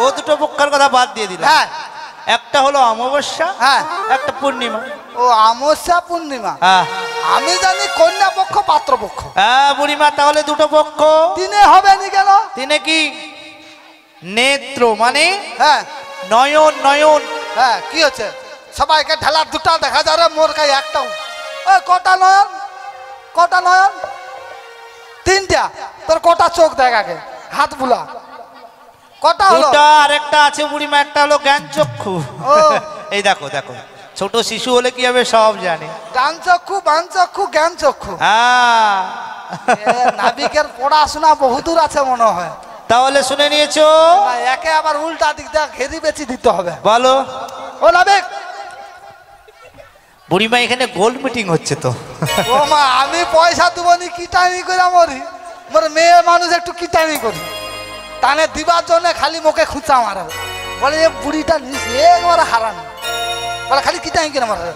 ও দুটো পক্ষের কথা বাদ দিয়ে দিলাম। হ্যাঁ, একটা হলো অমাবস্যা, হ্যাঁ, একটা পূর্ণিমা। ও অমাবস্যা পূর্ণিমা। হ্যাঁ আমি জানি কন্যা পক্ষ পাত্র পক্ষ। হ্যাঁ বুড়িমা, তাহলে দুটো পক্ষ। দিনে হবে নি কেন? দিনে কি নেত্র মানে হ্যাঁ নয়ন, নয়ন। হ্যাঁ, কি হচ্ছে? সবাইকে ঢালা দুটা দেখা যাবে, মোর কাছে একটাও। ওই কটা নয়ন? কটা নয়ন? তিনটা। তোর কটা চোখ দেখ আগে, হাত বুলা। কটা হলো? দুটা, আরেকটা আছে বুড়িমা, একটা হলো জ্ঞান চক্ষু। ও। এই দেখো দেখো, ছোট শিশু হলে কি হবে সব জানে। ডান চক্ষু, বাম চক্ষু, জ্ঞান চক্ষু। হ্যাঁ নাবিকের পড়াশোনা বহুদূর আছে মনে হয়। তাহলে শুনে নিয়েছো? না, একে আবার উল্টা দিক দিয়ে ঘেরি বেচি দিতে হবে। বলো। ও নাবিক। বুড়িমা, এখানে গোল মিটিং হচ্ছে তো। ও মা, আমি পয়সা দেবো নি কিটানি করে মরি। মোর মেয়ে মানুষ একটু কিটানি করি, টানে দিবার জন্য খালি মুখে খুঁচা মারে। বলে এ বুড়িটা একবার হারান, বলে খালি কিটানি করে মারে।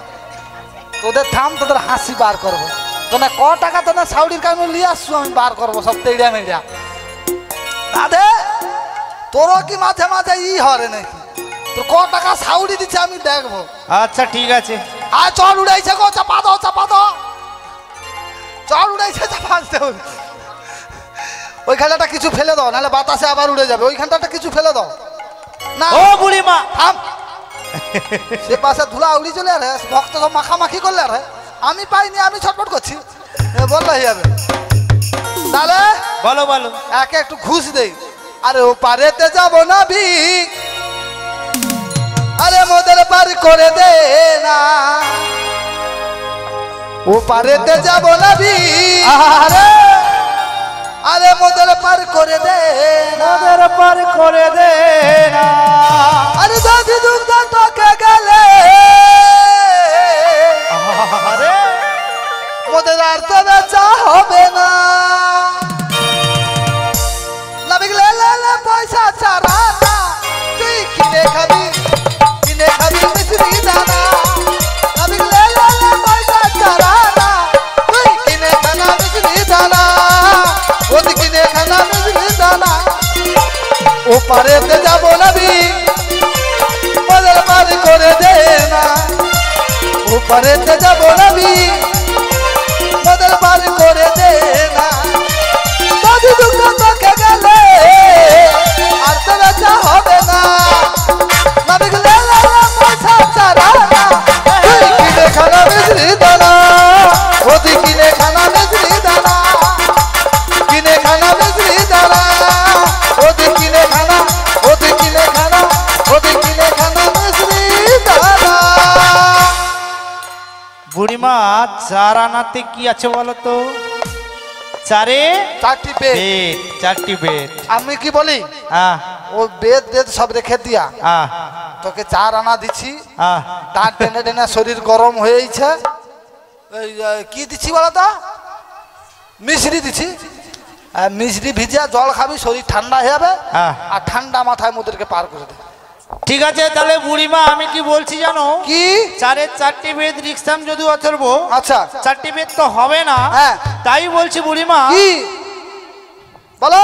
তোদের থাম, তোদের হাসি বার করবো। তোনে ক টাকা তোনে সাউডির কামে নিয়ে আসছো, আমি বার করবো সব তেড়িয়া মেড়িয়া। দাদে তোরও কি মাঝে মাঝে ই হরে নাকি? তোর ক টাকা সাউডি দিচ্ছে আমি দেখবো। আচ্ছা ঠিক আছে। আর চল উড়াইছে গো, চাপা দাও চাপা দাও। চল উড়াইছে, চাপা দাও। ওইখানটা কিছু ফেলে দাও, নাহলে বাতাসে আবার উড়ে যাবে। ওইখানটা কিছু ফেলে দাও না। ও বুড়িমা, থাম। সে পাশে ধুলা উড়ি চলে আরে, ভক্ত সব মাখামাখি করলে আরে। আমি পাইনি, আমি ছটফট করছি। বললে যাবে তাহলে বলো বলো। একে একটু ঘুষ দেই। আরে ও পারেতে যাবো না ভি, আরে মোদের পার করে দে না। ও পারেতে যাবো না ভি, আরে আরে মোদের পার করে দে না। মোদের পার করে দে না। আরে দাদি দুগ্ধ তোকে গেলে, আরে মোদের আর তো বেচা হবে না। নাবিক লে লে লে পয়সা ছাড়া না, তুই কিনে খাবি, কিনে খাবি মিশ্রি দানা। নাবিক লে লে লে পয়সা ছাড়া না, তুই কিনে খানা মিশ্রি দানা। ওদি কিনে খানা মিশ্রি দানা। ও পারেতে যাবো নাবি, মোদের পার করে দে না। ও পারেতে যাবো নাবি, মোদের পার করে দে না। যদি দুঃখ তোকে গেলে আর তো বেচা হবে না। নাবিক লে লে লে পয়সা ছাড়া না, তুই কিনে খানা মিশ্রি দানা। ওদি কিনে খানা মিশ্রি দানা, কিনে খানা মিশ্রি দানা। ওদি কিনে খানা, ওদি কিনে খানা, ওদি কিনে খানা মিশ্রি দানা। বুড়িমা, চার আনাতে কি আছে বলো তো? চারে চারটি বেদ। বেদ, চারটি বেদ। আমি কি বলি, আহ ও বেদ বেদ সব রেখে দিয়া আহ তোকে চার আনা দিচ্ছি। আহ দাঁত টেনে টেনে শরীর গরম হয়েছে। কি দিচ্ছি বলো তো? মিশ্রি দিচ্ছি। মিশ্রি ভিজিয়া জল খাবি, শরীর ঠান্ডা হয়ে যাবে। আর ঠান্ডা মাথায় মোদেরকে পার করে দেবে। ঠিক আছে, তাহলে বুড়িমা আমি কি বলছি জানো? কি? চারের চারটি বেদ রিক্সাম যদি অথর্ব, আচ্ছা চারটি বেদ তো হবে না। হ্যাঁ। তাই বলছি বুড়িমা, কি বলো?